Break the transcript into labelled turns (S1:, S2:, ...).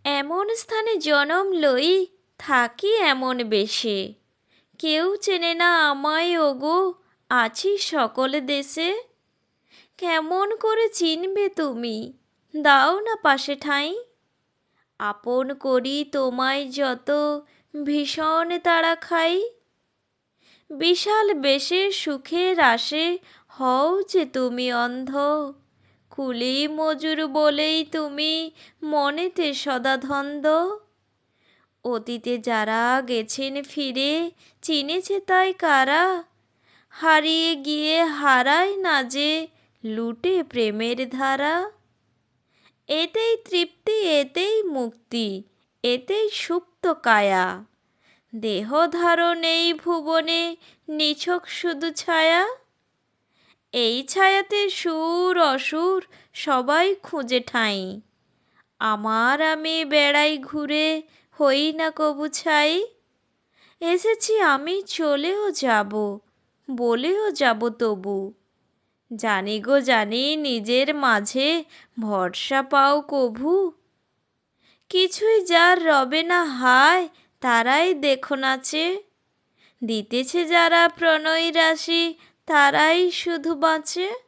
S1: এমন স্থানে জনম লই, থাকি এমন বেশে, কেউ চেনে না আমায় ওগো, আছি সকল দেশে। কেমন করে চিনবে তুমি, দাও না পাশে ঠাঁই। আপন করি তোমায় যত, ভীষণ তাড়া খাই। বিশাল বেশে সুখের আসে, হও যে তুমি অন্ধ। কুলি মজুর বলেই তুমি, মনেতে সদা ধন্দ। অতীতে যারা গেছেন ফিরে, চিনেছে তাই কারা? হারিয়ে গিয়ে হারায় না যে, লুটে প্রেমের ধারা। এতেই তৃপ্তি, এতেই মুক্তি, এতেই সুপ্ত কায়া। দেহ ধারণ এই ভুবনে, নিছক শুধু ছায়া। এই ছায়াতে সুর অসুর সবাই খুঁজে ঠাঁই। আমার আমি বেড়াই ঘুরে, হই না কবু ছাই। এসেছি আমি, চলেও যাব, বলেও যাব তবু। জানি গো জানি, নিজের মাঝে ভরসা পাও কভু। কিছুই যার রবে না হায়, তারাই দেখো নাচে। দিতেছে যারা প্রণয় রাশি, তারাই শুধু বাঁচে।